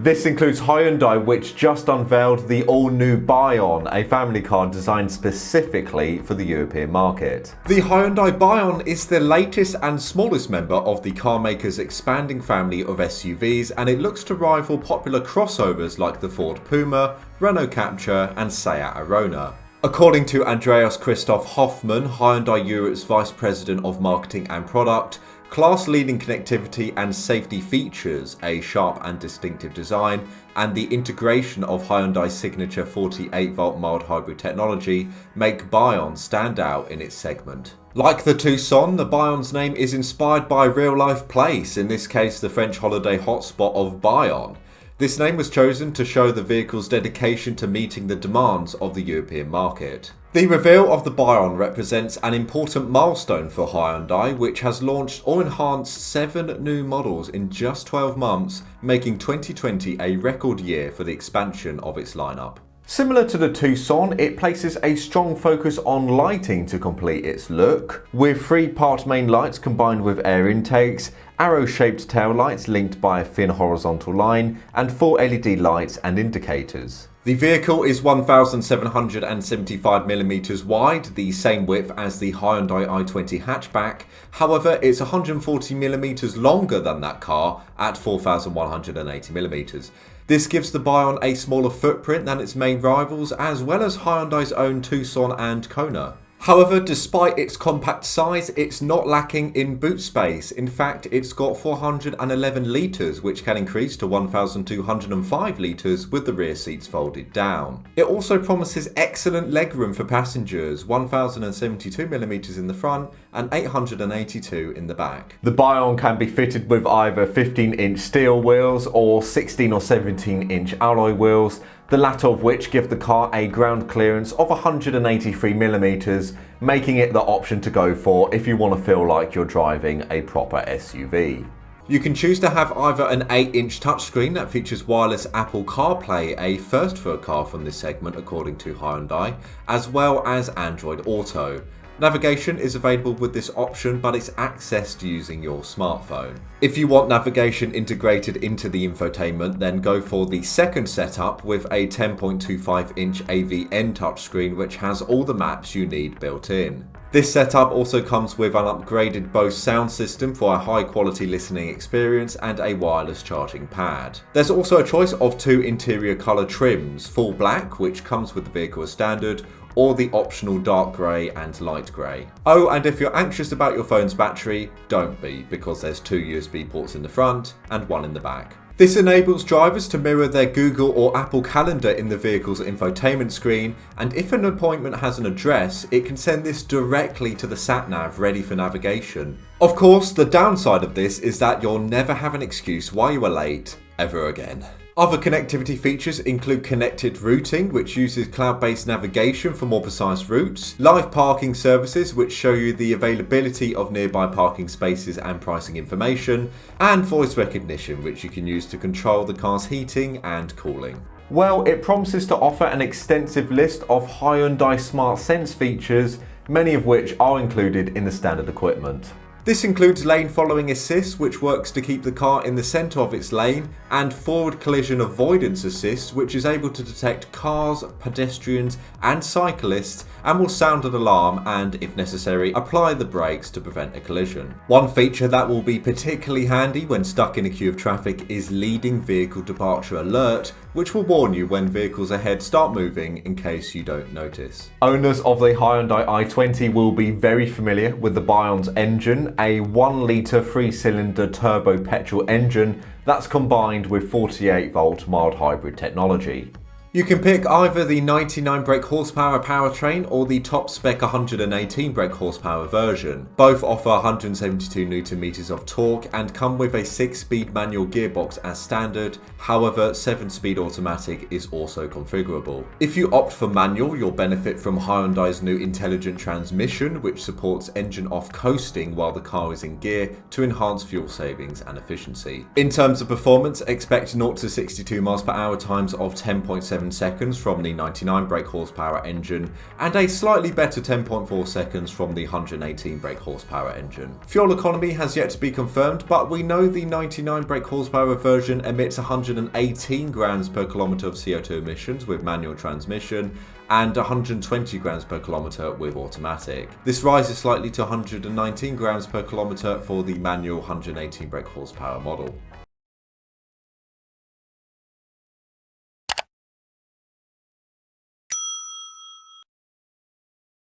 This includes Hyundai, which just unveiled the all-new BAYON, a family car designed specifically for the European market. The Hyundai BAYON is the latest and smallest member of the car maker's expanding family of SUVs, and it looks to rival popular crossovers like the Ford Puma, Renault Captur and Seat Arona. According to Andreas Christoph Hoffmann, Hyundai Europe's Vice President of Marketing and Product, class-leading connectivity and safety features, a sharp and distinctive design, and the integration of Hyundai's signature 48-volt mild hybrid technology make BAYON stand out in its segment. Like the Tucson, the BAYON's name is inspired by a real-life place, in this case the French holiday hotspot of Bayonne. This name was chosen to show the vehicle's dedication to meeting the demands of the European market. The reveal of the BAYON represents an important milestone for Hyundai, which has launched or enhanced 7 new models in just 12 months, making 2020 a record year for the expansion of its lineup. Similar to the Tucson, it places a strong focus on lighting to complete its look, with 3 part main lights combined with air intakes, arrow-shaped taillights linked by a thin horizontal line, and 4 LED lights and indicators. The vehicle is 1,775mm wide, the same width as the Hyundai i20 hatchback. However, it's 140mm longer than that car at 4,180mm. This gives the BAYON a smaller footprint than its main rivals, as well as Hyundai's own Tucson and Kona. However, despite its compact size, it's not lacking in boot space. In fact, it's got 411 litres, which can increase to 1,205 litres with the rear seats folded down. It also promises excellent legroom for passengers, 1,072mm in the front and 882 in the back. The BAYON can be fitted with either 15-inch steel wheels or 16 or 17-inch alloy wheels, the latter of which give the car a ground clearance of 183mm, making it the option to go for if you want to feel like you're driving a proper SUV. You can choose to have either an 8-inch touchscreen that features wireless Apple CarPlay, a first for a car from this segment according to Hyundai, as well as Android Auto. Navigation is available with this option, but it's accessed using your smartphone. If you want navigation integrated into the infotainment, then go for the second setup with a 10.25-inch AVN touchscreen, which has all the maps you need built in. This setup also comes with an upgraded Bose sound system for a high-quality listening experience and a wireless charging pad. There's also a choice of 2 interior colour trims, full black, which comes with the vehicle as standard, or the optional dark grey and light grey. Oh, and if you're anxious about your phone's battery, don't be, because there's 2 USB ports in the front and 1 in the back. This enables drivers to mirror their Google or Apple Calendar in the vehicle's infotainment screen, and if an appointment has an address, it can send this directly to the sat-nav ready for navigation. Of course, the downside of this is that you'll never have an excuse why you were late ever again. Other connectivity features include connected routing, which uses cloud-based navigation for more precise routes, live parking services, which show you the availability of nearby parking spaces and pricing information, and voice recognition, which you can use to control the car's heating and cooling. Well, it promises to offer an extensive list of Hyundai Smart Sense features, many of which are included in the standard equipment. This includes lane following assist, which works to keep the car in the centre of its lane, and forward collision avoidance assist, which is able to detect cars, pedestrians and cyclists and will sound an alarm and, if necessary, apply the brakes to prevent a collision. One feature that will be particularly handy when stuck in a queue of traffic is leading vehicle departure alert, which will warn you when vehicles ahead start moving in case you don't notice. Owners of the Hyundai i20 will be very familiar with the BAYON's engine, a 1-litre 3-cylinder turbo petrol engine that's combined with 48-volt mild hybrid technology. You can pick either the 99 brake horsepower powertrain or the top spec 118 brake horsepower version. Both offer 172 Nm of torque and come with a 6-speed manual gearbox as standard, however 7-speed automatic is also configurable. If you opt for manual, you'll benefit from Hyundai's new intelligent transmission, which supports engine off coasting while the car is in gear to enhance fuel savings and efficiency. In terms of performance, expect 0 to 62 mph times of 10.7 8.7 seconds from the 99 brake horsepower engine, and a slightly better 10.4 seconds from the 118 brake horsepower engine. Fuel economy has yet to be confirmed, but we know the 99 brake horsepower version emits 118 grams per kilometre of CO2 emissions with manual transmission, and 120 grams per kilometre with automatic. This rises slightly to 119 grams per kilometre for the manual 118 brake horsepower model.